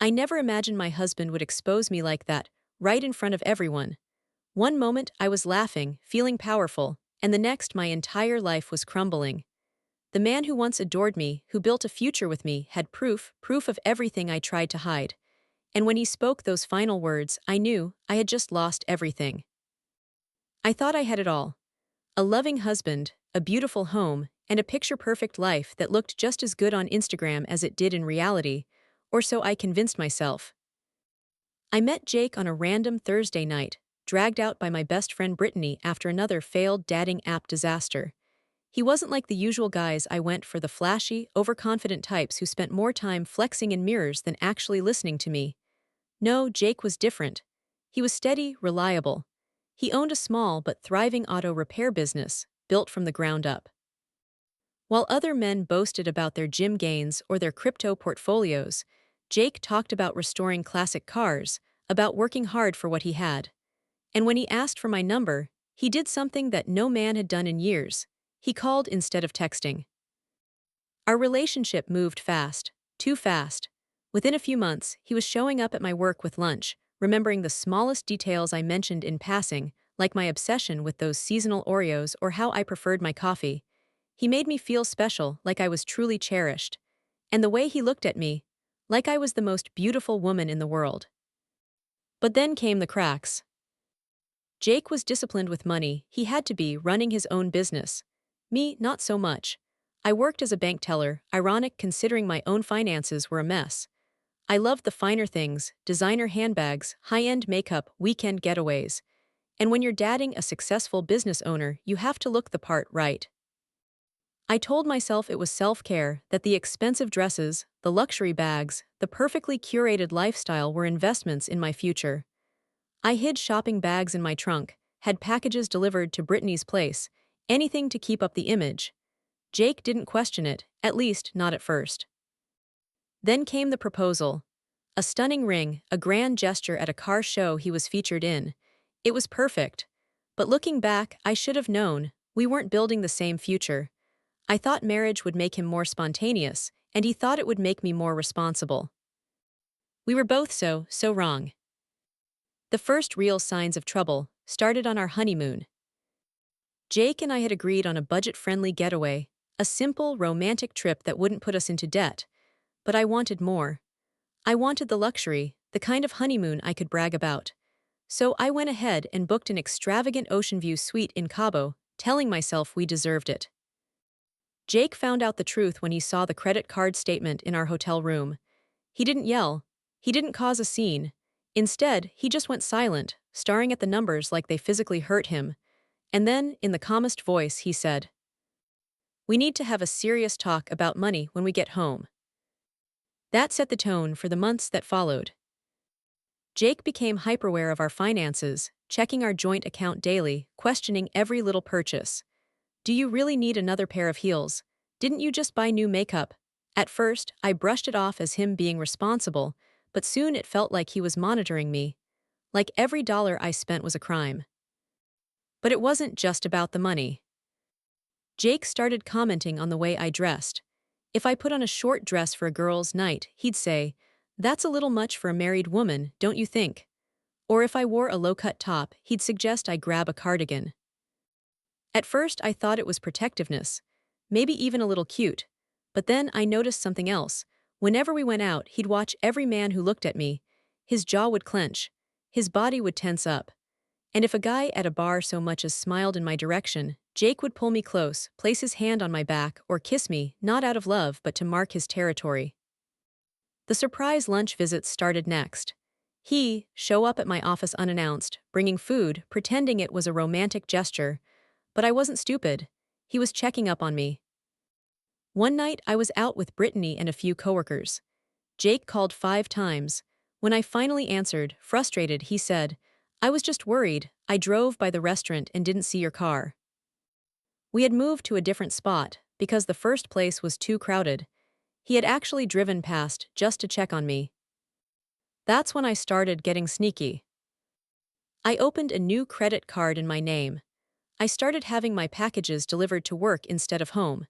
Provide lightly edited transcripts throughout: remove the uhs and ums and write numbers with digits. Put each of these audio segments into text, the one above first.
I never imagined my husband would expose me like that, right in front of everyone. One moment I was laughing, feeling powerful, and the next my entire life was crumbling. The man who once adored me, who built a future with me, had proof of everything I tried to hide. And when he spoke those final words, I knew I had just lost everything. I thought I had it all. A loving husband, a beautiful home, and a picture-perfect life that looked just as good on Instagram as it did in reality, or so I convinced myself. I met Jake on a random Thursday night, dragged out by my best friend Brittany after another failed dating app disaster. He wasn't like the usual guys I went for, the flashy, overconfident types who spent more time flexing in mirrors than actually listening to me. No, Jake was different. He was steady, reliable. He owned a small but thriving auto repair business, built from the ground up. While other men boasted about their gym gains or their crypto portfolios, Jake talked about restoring classic cars, about working hard for what he had. And when he asked for my number, he did something that no man had done in years. He called instead of texting. Our relationship moved fast, too fast. Within a few months, he was showing up at my work with lunch, remembering the smallest details I mentioned in passing, like my obsession with those seasonal Oreos or how I preferred my coffee. He made me feel special, like I was truly cherished. And the way he looked at me, like I was the most beautiful woman in the world. But then came the cracks. Jake was disciplined with money. He had to be, running his own business. Me, not so much. I worked as a bank teller, ironic considering my own finances were a mess. I loved the finer things, designer handbags, high-end makeup, weekend getaways. And when you're dating a successful business owner, you have to look the part, right? I told myself it was self-care, that the expensive dresses, the luxury bags, the perfectly curated lifestyle were investments in my future. I hid shopping bags in my trunk, had packages delivered to Brittany's place, anything to keep up the image. Jake didn't question it, at least not at first. Then came the proposal. A stunning ring, a grand gesture at a car show he was featured in. It was perfect. But looking back, I should have known, we weren't building the same future. I thought marriage would make him more spontaneous, and he thought it would make me more responsible. We were both so wrong. The first real signs of trouble started on our honeymoon. Jake and I had agreed on a budget-friendly getaway, a simple, romantic trip that wouldn't put us into debt. But I wanted more. I wanted the luxury, the kind of honeymoon I could brag about. So I went ahead and booked an extravagant ocean view suite in Cabo, telling myself we deserved it. Jake found out the truth when he saw the credit card statement in our hotel room. He didn't yell. He didn't cause a scene. Instead, he just went silent, staring at the numbers like they physically hurt him. And then, in the calmest voice, he said, "We need to have a serious talk about money when we get home." That set the tone for the months that followed. Jake became hyper-aware of our finances, checking our joint account daily, questioning every little purchase. "Do you really need another pair of heels? Didn't you just buy new makeup?" At first, I brushed it off as him being responsible, but soon it felt like he was monitoring me. Like every dollar I spent was a crime. But it wasn't just about the money. Jake started commenting on the way I dressed. If I put on a short dress for a girls' night, he'd say, "That's a little much for a married woman, don't you think?" Or if I wore a low-cut top, he'd suggest I grab a cardigan. At first, I thought it was protectiveness, maybe even a little cute. But then I noticed something else. Whenever we went out, he'd watch every man who looked at me. His jaw would clench. His body would tense up. And if a guy at a bar so much as smiled in my direction, Jake would pull me close, place his hand on my back, or kiss me, not out of love but to mark his territory. The surprise lunch visits started next. He'd show up at my office unannounced, bringing food, pretending it was a romantic gesture. But I wasn't stupid. He was checking up on me. One night I was out with Brittany and a few coworkers. Jake called 5 times. When I finally answered, frustrated, he said, "I was just worried. I drove by the restaurant and didn't see your car." We had moved to a different spot because the first place was too crowded. He had actually driven past just to check on me. That's when I started getting sneaky. I opened a new credit card in my name. I started having my packages delivered to work instead of home.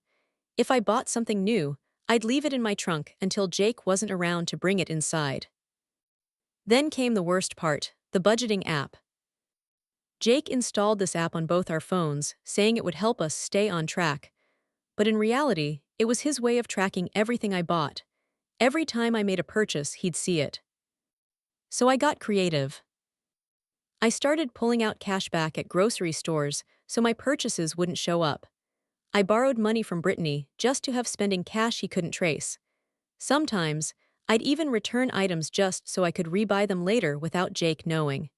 If I bought something new, I'd leave it in my trunk until Jake wasn't around to bring it inside. Then came the worst part, the budgeting app. Jake installed this app on both our phones, saying it would help us stay on track. But in reality, it was his way of tracking everything I bought. Every time I made a purchase, he'd see it. So I got creative. I started pulling out cash back at grocery stores so my purchases wouldn't show up. I borrowed money from Brittany just to have spending cash he couldn't trace. Sometimes, I'd even return items just so I could rebuy them later without Jake knowing.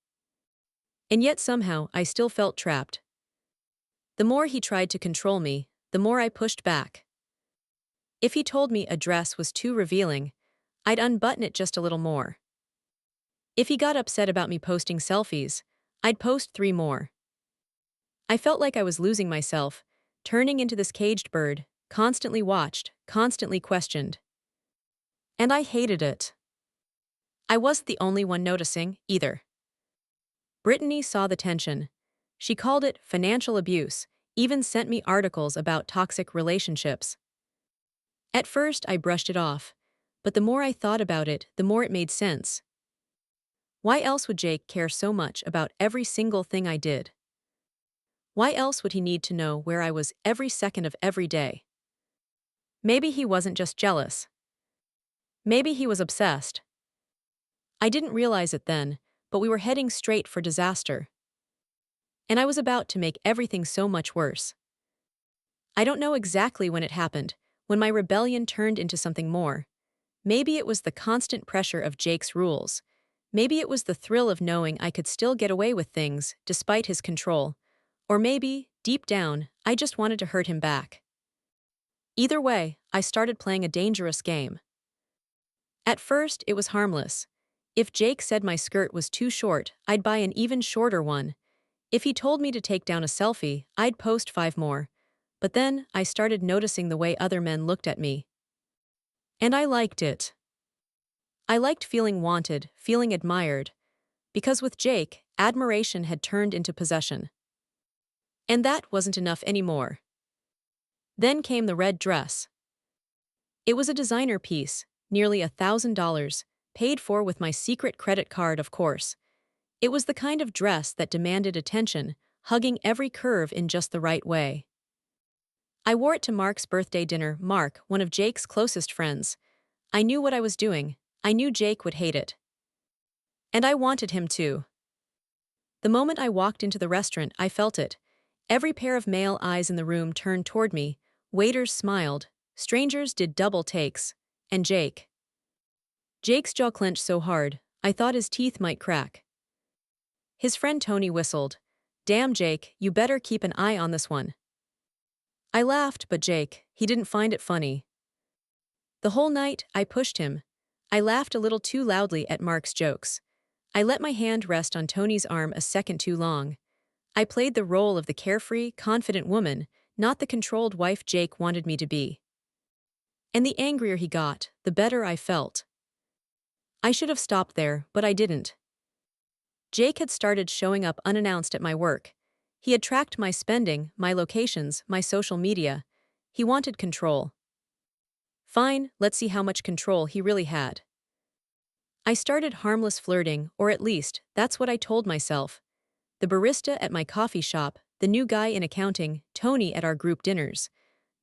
And yet somehow, I still felt trapped. The more he tried to control me, the more I pushed back. If he told me a dress was too revealing, I'd unbutton it just a little more. If he got upset about me posting selfies, I'd post 3 more. I felt like I was losing myself, turning into this caged bird, constantly watched, constantly questioned. And I hated it. I wasn't the only one noticing, either. Brittany saw the tension. She called it financial abuse, even sent me articles about toxic relationships. At first, I brushed it off, but the more I thought about it, the more it made sense. Why else would Jake care so much about every single thing I did? Why else would he need to know where I was every second of every day? Maybe he wasn't just jealous. Maybe he was obsessed. I didn't realize it then, but we were heading straight for disaster. And I was about to make everything so much worse. I don't know exactly when it happened, when my rebellion turned into something more. Maybe it was the constant pressure of Jake's rules. Maybe it was the thrill of knowing I could still get away with things, despite his control. Or maybe, deep down, I just wanted to hurt him back. Either way, I started playing a dangerous game. At first, it was harmless. If Jake said my skirt was too short, I'd buy an even shorter one. If he told me to take down a selfie, I'd post 5 more. But then, I started noticing the way other men looked at me. And I liked it. I liked feeling wanted, feeling admired. Because with Jake, admiration had turned into possession. And that wasn't enough anymore. Then came the red dress. It was a designer piece, nearly $1,000, paid for with my secret credit card, of course. It was the kind of dress that demanded attention, hugging every curve in just the right way. I wore it to Mark's birthday dinner. Mark, one of Jake's closest friends. I knew what I was doing. I knew Jake would hate it. And I wanted him to. The moment I walked into the restaurant, I felt it. Every pair of male eyes in the room turned toward me, waiters smiled, strangers did double takes, and Jake's jaw clenched so hard, I thought his teeth might crack. His friend Tony whistled. "Damn, Jake, you better keep an eye on this one." I laughed, but Jake, he didn't find it funny. The whole night, I pushed him. I laughed a little too loudly at Mark's jokes. I let my hand rest on Tony's arm a second too long. I played the role of the carefree, confident woman, not the controlled wife Jake wanted me to be. And the angrier he got, the better I felt. I should have stopped there, but I didn't. Jake had started showing up unannounced at my work. He had tracked my spending, my locations, my social media. He wanted control. Fine, let's see how much control he really had. I started harmless flirting, or at least, that's what I told myself. The barista at my coffee shop, the new guy in accounting, Tony at our group dinners.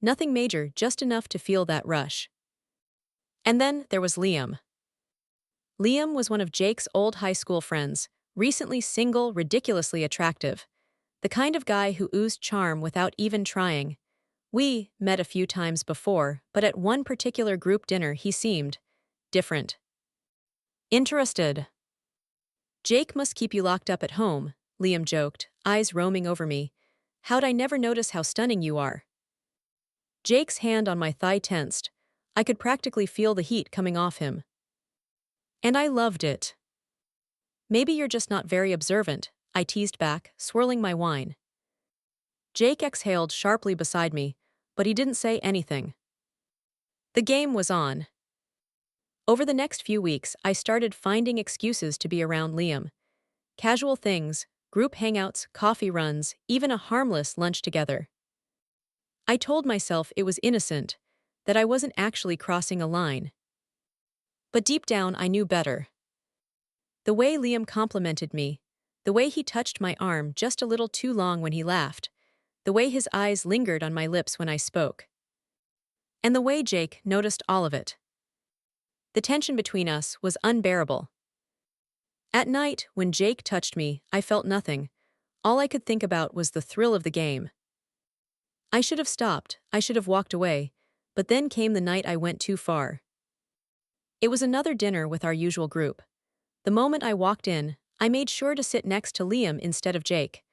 Nothing major, just enough to feel that rush. And then there was Liam. Liam was one of Jake's old high school friends, recently single, ridiculously attractive. The kind of guy who oozed charm without even trying. We met a few times before, but at one particular group dinner he seemed different. Interested. "Jake must keep you locked up at home," Liam joked, eyes roaming over me. "How'd I never notice how stunning you are?" Jake's hand on my thigh tensed. I could practically feel the heat coming off him. And I loved it. "Maybe you're just not very observant," I teased back, swirling my wine. Jake exhaled sharply beside me, but he didn't say anything. The game was on. Over the next few weeks, I started finding excuses to be around Liam. Casual things, group hangouts, coffee runs, even a harmless lunch together. I told myself it was innocent, that I wasn't actually crossing a line. But deep down, I knew better. The way Liam complimented me, the way he touched my arm just a little too long when he laughed, the way his eyes lingered on my lips when I spoke, and the way Jake noticed all of it. The tension between us was unbearable. At night, when Jake touched me, I felt nothing. All I could think about was the thrill of the game. I should have stopped, I should have walked away, but then came the night I went too far. It was another dinner with our usual group. The moment I walked in, I made sure to sit next to Liam instead of Jake.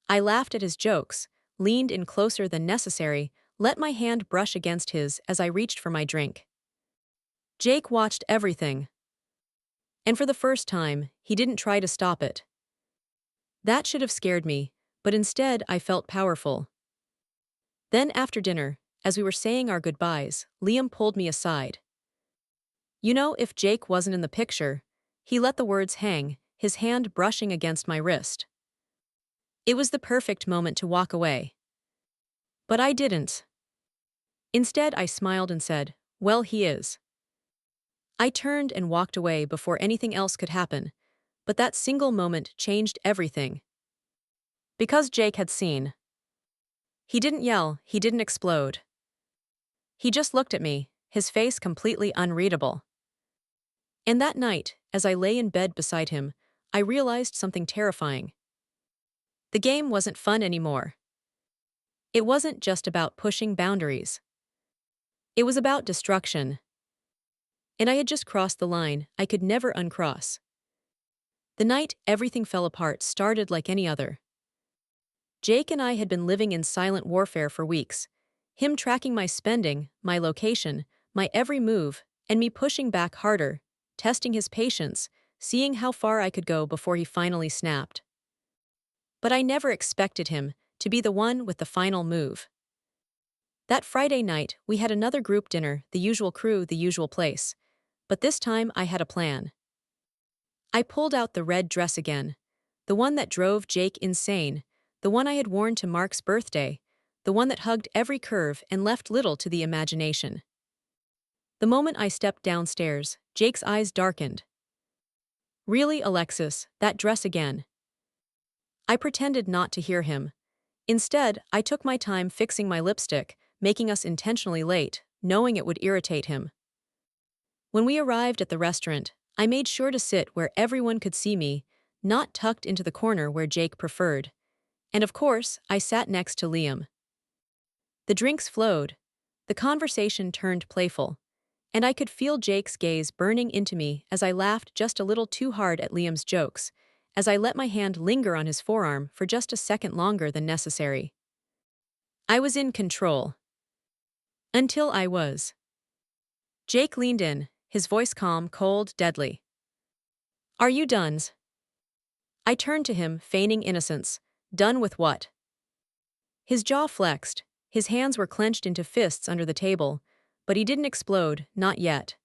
I laughed at his jokes, leaned in closer than necessary, let my hand brush against his as I reached for my drink. Jake watched everything. And for the first time, he didn't try to stop it. That should have scared me, but instead I felt powerful. Then after dinner, as we were saying our goodbyes, Liam pulled me aside. You know, if Jake wasn't in the picture, he let the words hang, his hand brushing against my wrist. It was the perfect moment to walk away. But I didn't. Instead, I smiled and said, "Well, he is." I turned and walked away before anything else could happen, but that single moment changed everything. Because Jake had seen. He didn't yell, he didn't explode. He just looked at me, his face completely unreadable. And that night, as I lay in bed beside him, I realized something terrifying. The game wasn't fun anymore. It wasn't just about pushing boundaries. It was about destruction. And I had just crossed the line I could never uncross. The night everything fell apart started like any other. Jake and I had been living in silent warfare for weeks, him tracking my spending, my location, my every move, and me pushing back harder, testing his patience, seeing how far I could go before he finally snapped. But I never expected him to be the one with the final move. That Friday night, we had another group dinner, the usual crew, the usual place. But this time I had a plan. I pulled out the red dress again, the one that drove Jake insane, the one I had worn to Mark's birthday, the one that hugged every curve and left little to the imagination. The moment I stepped downstairs, Jake's eyes darkened. "Really, Alexis, that dress again?" I pretended not to hear him. Instead, I took my time fixing my lipstick, making us intentionally late, knowing it would irritate him. When we arrived at the restaurant, I made sure to sit where everyone could see me, not tucked into the corner where Jake preferred. And of course, I sat next to Liam. The drinks flowed. The conversation turned playful. And I could feel Jake's gaze burning into me as I laughed just a little too hard at Liam's jokes, as I let my hand linger on his forearm for just a second longer than necessary. I was in control. Until I was. Jake leaned in, his voice calm, cold, deadly. "Are you done?" I turned to him, feigning innocence. Done with what? His jaw flexed, his hands were clenched into fists under the table, but he didn't explode, not yet.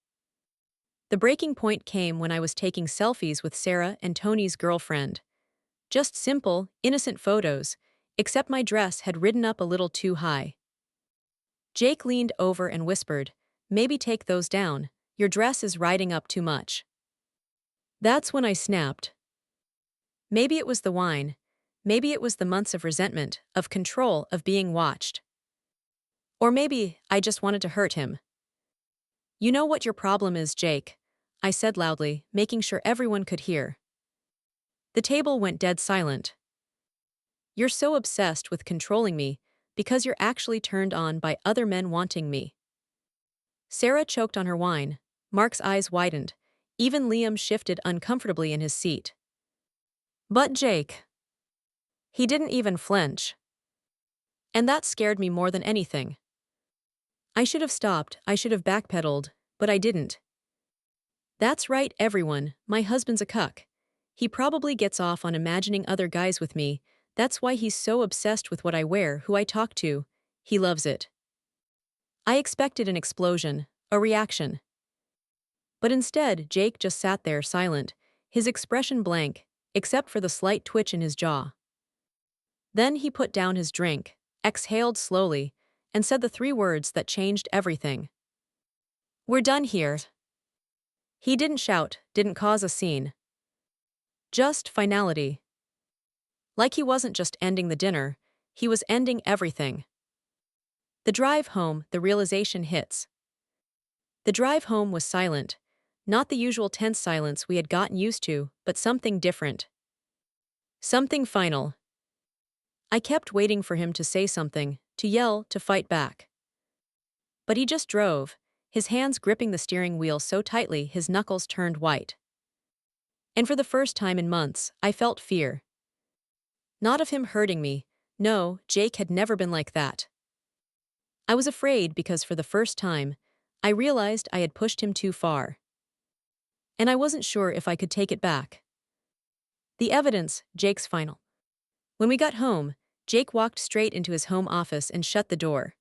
The breaking point came when I was taking selfies with Sarah and Tony's girlfriend. Just simple, innocent photos, except my dress had ridden up a little too high. Jake leaned over and whispered, "Maybe take those down, your dress is riding up too much." That's when I snapped. Maybe it was the wine, maybe it was the months of resentment, of control, of being watched. Or maybe I just wanted to hurt him. "You know what your problem is, Jake," I said loudly, making sure everyone could hear. The table went dead silent. "You're so obsessed with controlling me because you're actually turned on by other men wanting me." Sarah choked on her wine, Mark's eyes widened, even Liam shifted uncomfortably in his seat. But Jake. He didn't even flinch. And that scared me more than anything. I should have stopped, I should have backpedaled, but I didn't. "That's right, everyone, my husband's a cuck. He probably gets off on imagining other guys with me, that's why he's so obsessed with what I wear, who I talk to. He loves it." I expected an explosion, a reaction. But instead, Jake just sat there silent, his expression blank, except for the slight twitch in his jaw. Then he put down his drink, exhaled slowly, and said the three words that changed everything. "We're done here." He didn't shout, didn't cause a scene. Just finality. Like he wasn't just ending the dinner, he was ending everything. The drive home, the realization hits. The drive home was silent. Not the usual tense silence we had gotten used to, but something different. Something final. I kept waiting for him to say something, to yell, to fight back. But he just drove, his hands gripping the steering wheel so tightly his knuckles turned white. And for the first time in months, I felt fear. Not of him hurting me. No, Jake had never been like that. I was afraid because for the first time, I realized I had pushed him too far. And I wasn't sure if I could take it back. The evidence, Jake's final. When we got home, Jake walked straight into his home office and shut the door.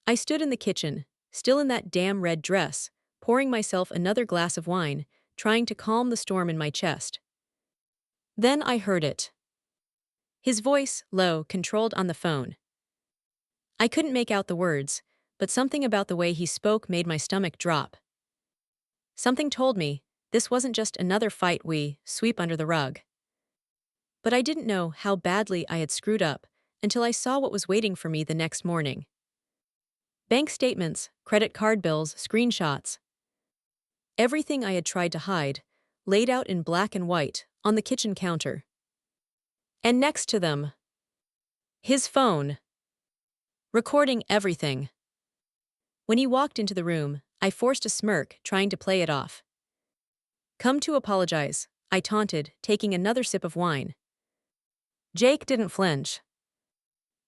I stood in the kitchen, still in that damn red dress, pouring myself another glass of wine, trying to calm the storm in my chest. Then I heard it. His voice, low, controlled on the phone. I couldn't make out the words, but something about the way he spoke made my stomach drop. Something told me this wasn't just another fight we sweep under the rug. But I didn't know how badly I had screwed up until I saw what was waiting for me the next morning. Bank statements, credit card bills, screenshots. Everything I had tried to hide, laid out in black and white, on the kitchen counter. And next to them, his phone. Recording everything. When he walked into the room, I forced a smirk, trying to play it off. Come to apologize, I taunted, taking another sip of wine. Jake didn't flinch.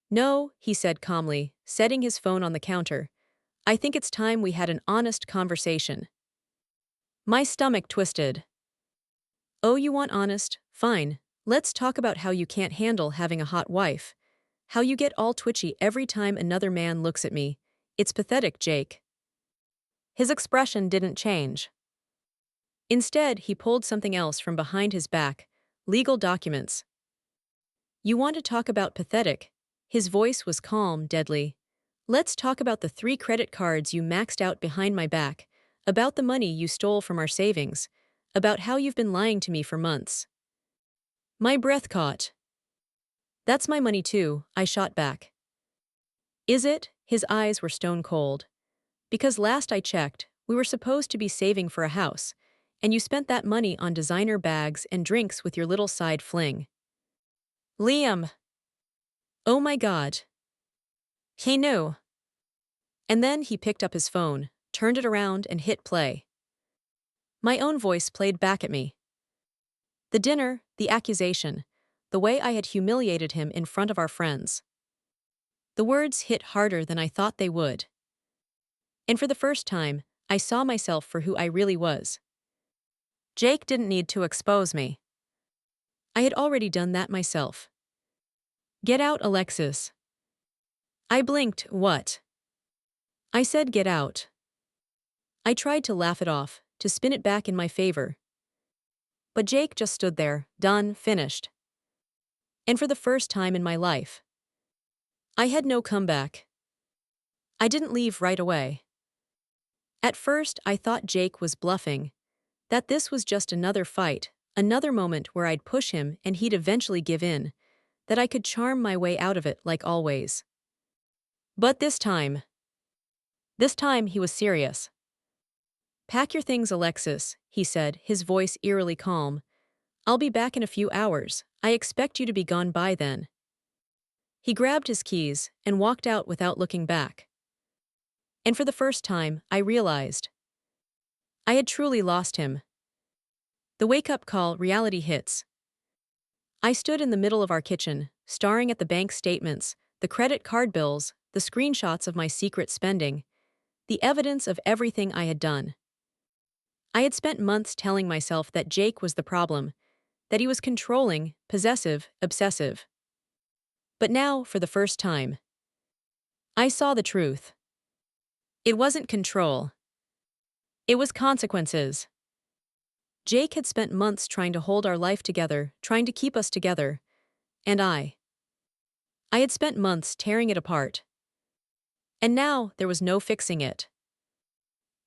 No, he said calmly, setting his phone on the counter. I think it's time we had an honest conversation. My stomach twisted. Oh, you want honest? Fine. Let's talk about how you can't handle having a hot wife. How you get all twitchy every time another man looks at me. It's pathetic, Jake. His expression didn't change. Instead, he pulled something else from behind his back, legal documents. You want to talk about pathetic? His voice was calm, deadly. Let's talk about the 3 credit cards you maxed out behind my back, about the money you stole from our savings, about how you've been lying to me for months. My breath caught. That's my money too, I shot back. Is it? His eyes were stone cold. Because last I checked, we were supposed to be saving for a house, and you spent that money on designer bags and drinks with your little side fling. Liam. Oh my God. He knew. And then he picked up his phone, turned it around and hit play. My own voice played back at me. The dinner, the accusation, the way I had humiliated him in front of our friends. The words hit harder than I thought they would. And for the first time, I saw myself for who I really was. Jake didn't need to expose me. I had already done that myself. Get out, Alexis. I blinked, what? I said get out. I tried to laugh it off, to spin it back in my favor. But Jake just stood there, done, finished. And for the first time in my life, I had no comeback. I didn't leave right away. At first, I thought Jake was bluffing, that this was just another fight, another moment where I'd push him and he'd eventually give in, that I could charm my way out of it like always. But this time he was serious. Pack your things, Alexis, he said, his voice eerily calm. I'll be back in a few hours. I expect you to be gone by then. He grabbed his keys and walked out without looking back. And for the first time, I realized I had truly lost him. The wake-up call, reality hits. I stood in the middle of our kitchen, staring at the bank statements, the credit card bills, the screenshots of my secret spending, the evidence of everything I had done. I had spent months telling myself that Jake was the problem, that he was controlling, possessive, obsessive. But now, for the first time, I saw the truth. It wasn't control. It was consequences. Jake had spent months trying to hold our life together, trying to keep us together. And I had spent months tearing it apart. And now there was no fixing it.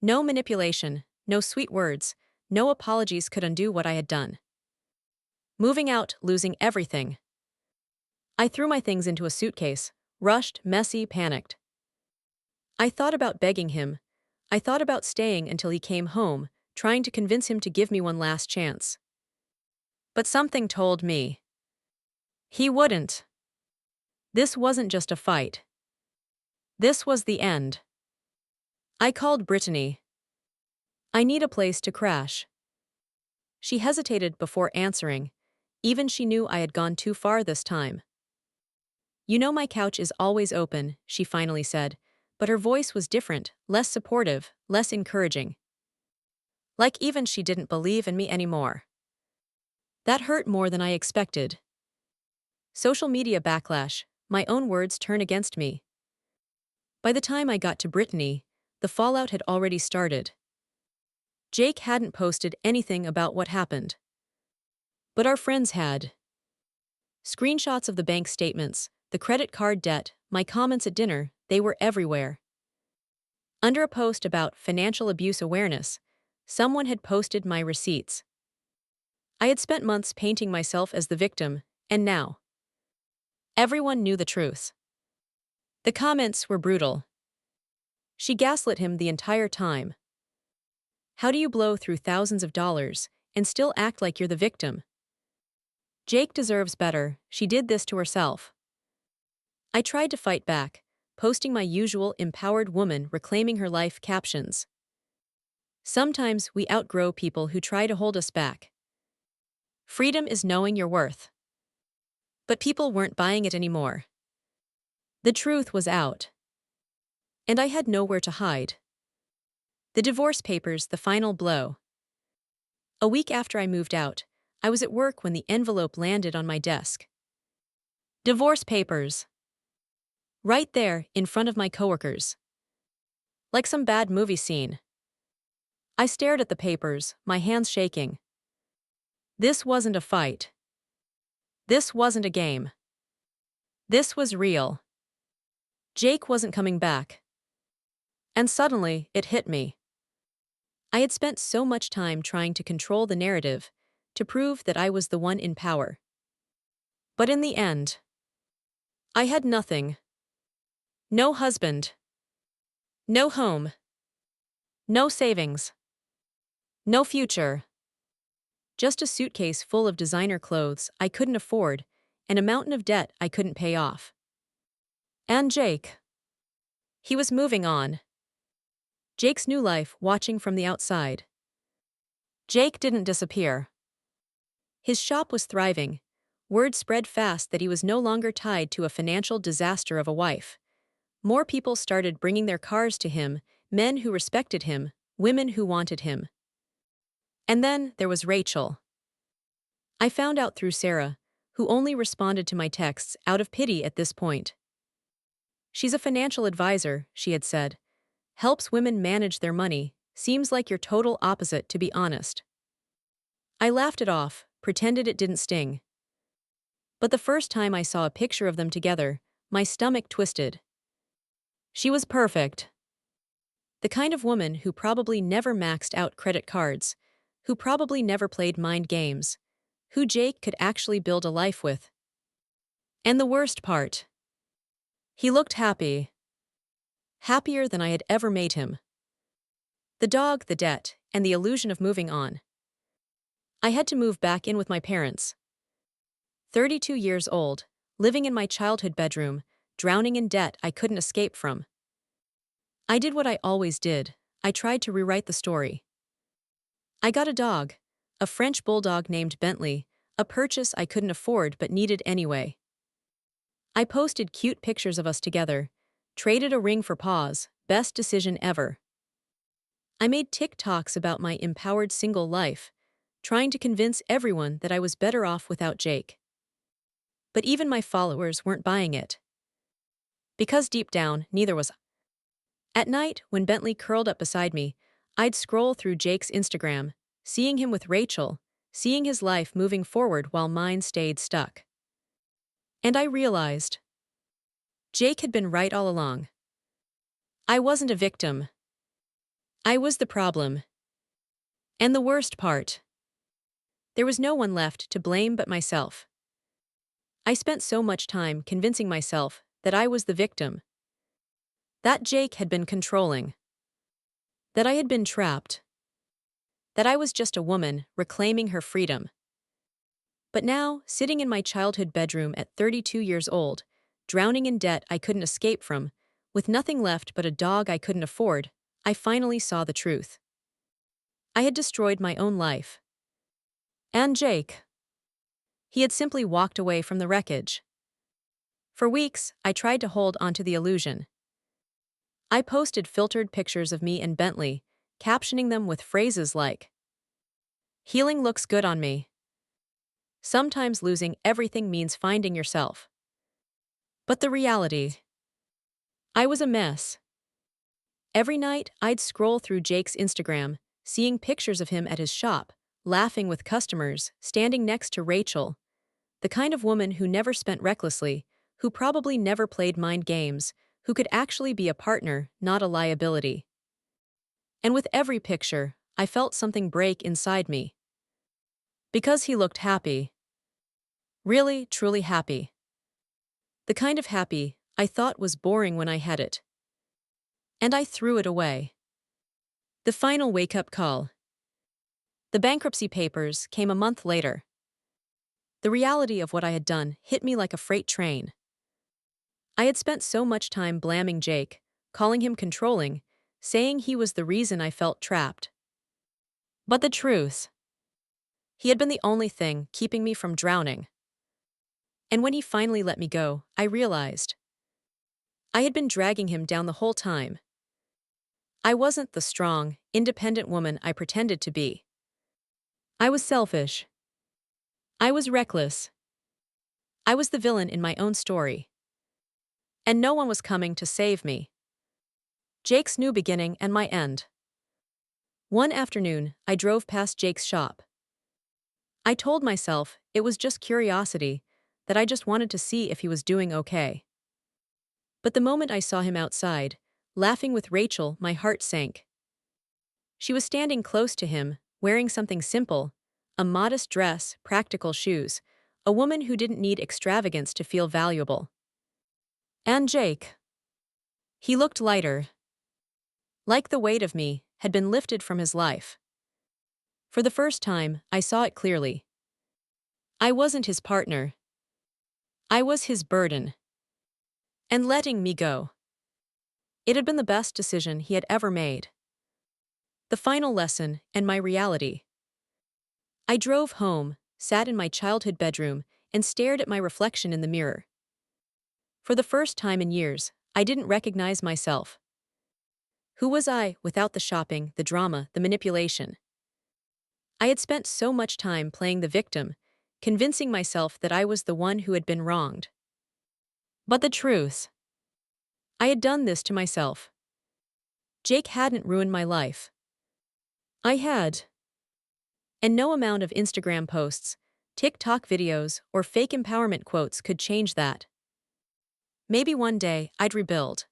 No manipulation, no sweet words, no apologies could undo what I had done. moving out, losing everything. I threw my things into a suitcase, rushed, messy, panicked. I thought about begging him. I thought about staying until he came home, trying to convince him to give me one last chance. But something told me he wouldn't. This wasn't just a fight. This was the end. I called Brittany. I need a place to crash. She hesitated before answering. Even she knew I had gone too far this time. You know my couch is always open, she finally said, but her voice was different, less supportive, less encouraging. Like even she didn't believe in me anymore. That hurt more than I expected. Social media backlash, my own words turn against me. By the time I got to Brittany, the fallout had already started. Jake hadn't posted anything about what happened. But our friends had. Screenshots of the bank statements, the credit card debt, my comments at dinner, they were everywhere. Under a post about financial abuse awareness, someone had posted my receipts. I had spent months painting myself as the victim, and now everyone knew the truth. The comments were brutal. She gaslit him the entire time. How do you blow through thousands of dollars and still act like you're the victim? Jake deserves better, she did this to herself. I tried to fight back, posting my usual empowered woman reclaiming her life captions. Sometimes we outgrow people who try to hold us back. Freedom is knowing your worth. But people weren't buying it anymore. The truth was out. And I had nowhere to hide. The divorce papers, the final blow. A week after I moved out, I was at work when the envelope landed on my desk. Divorce papers. Right there, in front of my coworkers. Like some bad movie scene. I stared at the papers, my hands shaking. This wasn't a fight. This wasn't a game. This was real. Jake wasn't coming back. And suddenly, it hit me. I had spent so much time trying to control the narrative, to prove that I was the one in power. But in the end, I had nothing. No husband. No home. No savings. No future. Just a suitcase full of designer clothes I couldn't afford, and a mountain of debt I couldn't pay off. And Jake. He was moving on. Jake's new life watching from the outside. Jake didn't disappear. His shop was thriving. Word spread fast that he was no longer tied to a financial disaster of a wife. More people started bringing their cars to him, men who respected him, women who wanted him. And then there was Rachel. I found out through Sarah, who only responded to my texts out of pity at this point. She's a financial advisor, she had said. Helps women manage their money, seems like your total opposite, to be honest. I laughed it off, pretended it didn't sting. But the first time I saw a picture of them together, my stomach twisted. She was perfect. The kind of woman who probably never maxed out credit cards, who probably never played mind games, who Jake could actually build a life with. And the worst part. He looked happy. Happier than I had ever made him. The dog, the debt, and the illusion of moving on. I had to move back in with my parents. 32 years old, living in my childhood bedroom, drowning in debt I couldn't escape from. I did what I always did. I tried to rewrite the story. I got a dog, a French bulldog named Bentley, a purchase I couldn't afford but needed anyway. I posted cute pictures of us together, traded a ring for paws, best decision ever. I made TikToks about my empowered single life, trying to convince everyone that I was better off without Jake. But even my followers weren't buying it. Because deep down, neither was I. At night, when Bentley curled up beside me, I'd scroll through Jake's Instagram, seeing him with Rachel, seeing his life moving forward while mine stayed stuck. And I realized Jake had been right all along. I wasn't a victim. I was the problem. And the worst part. There was no one left to blame but myself. I spent so much time convincing myself that I was the victim, that Jake had been controlling, that I had been trapped, that I was just a woman reclaiming her freedom. But now, sitting in my childhood bedroom at 32 years old, drowning in debt I couldn't escape from, with nothing left but a dog I couldn't afford, I finally saw the truth. I had destroyed my own life. And Jake. He had simply walked away from the wreckage. For weeks, I tried to hold onto the illusion. I posted filtered pictures of me and Bentley, captioning them with phrases like, "Healing looks good on me. Sometimes losing everything means finding yourself." But the reality, I was a mess. Every night, I'd scroll through Jake's Instagram, seeing pictures of him at his shop, laughing with customers, standing next to Rachel, the kind of woman who never spent recklessly, who probably never played mind games, who could actually be a partner, not a liability. And with every picture, I felt something break inside me. Because he looked happy. Really, truly happy. The kind of happy I thought was boring when I had it. And I threw it away. The final wake-up call. The bankruptcy papers came a month later. The reality of what I had done hit me like a freight train. I had spent so much time blaming Jake, calling him controlling, saying he was the reason I felt trapped. But the truth, he had been the only thing keeping me from drowning. And when he finally let me go, I realized I had been dragging him down the whole time. I wasn't the strong, independent woman I pretended to be. I was selfish. I was reckless. I was the villain in my own story. And no one was coming to save me. Jake's new beginning and my end. One afternoon, I drove past Jake's shop. I told myself it was just curiosity, that I just wanted to see if he was doing okay. But the moment I saw him outside, laughing with Rachel, my heart sank. She was standing close to him, wearing something simple, a modest dress, practical shoes, a woman who didn't need extravagance to feel valuable. And Jake. He looked lighter. Like the weight of me had been lifted from his life. For the first time, I saw it clearly. I wasn't his partner. I was his burden. And letting me go. It had been the best decision he had ever made. The final lesson and my reality. I drove home, sat in my childhood bedroom, and stared at my reflection in the mirror. For the first time in years, I didn't recognize myself. Who was I without the shopping, the drama, the manipulation? I had spent so much time playing the victim, convincing myself that I was the one who had been wronged. But the truth, I had done this to myself. Jake hadn't ruined my life. I had. And no amount of Instagram posts, TikTok videos, or fake empowerment quotes could change that. Maybe one day I'd rebuild.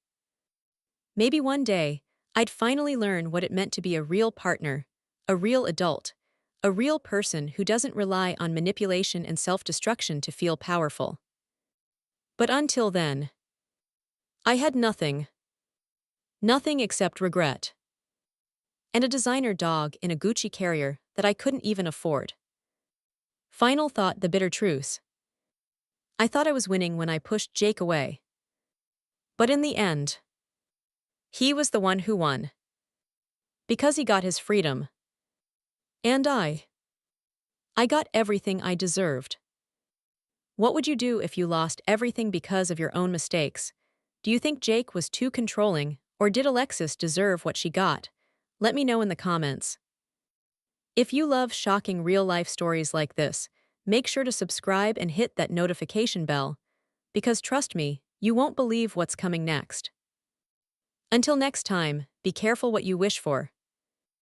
Maybe one day I'd finally learn what it meant to be a real partner, a real adult, a real person who doesn't rely on manipulation and self-destruction to feel powerful. But until then, I had nothing. Nothing except regret. And a designer dog in a Gucci carrier that I couldn't even afford. Final thought, the bitter truth. I thought I was winning when I pushed Jake away. But in the end, he was the one who won. Because he got his freedom. And I got everything I deserved. What would you do if you lost everything because of your own mistakes? Do you think Jake was too controlling, or did Alexis deserve what she got? Let me know in the comments. If you love shocking real-life stories like this, make sure to subscribe and hit that notification bell, because trust me, you won't believe what's coming next. Until next time, be careful what you wish for.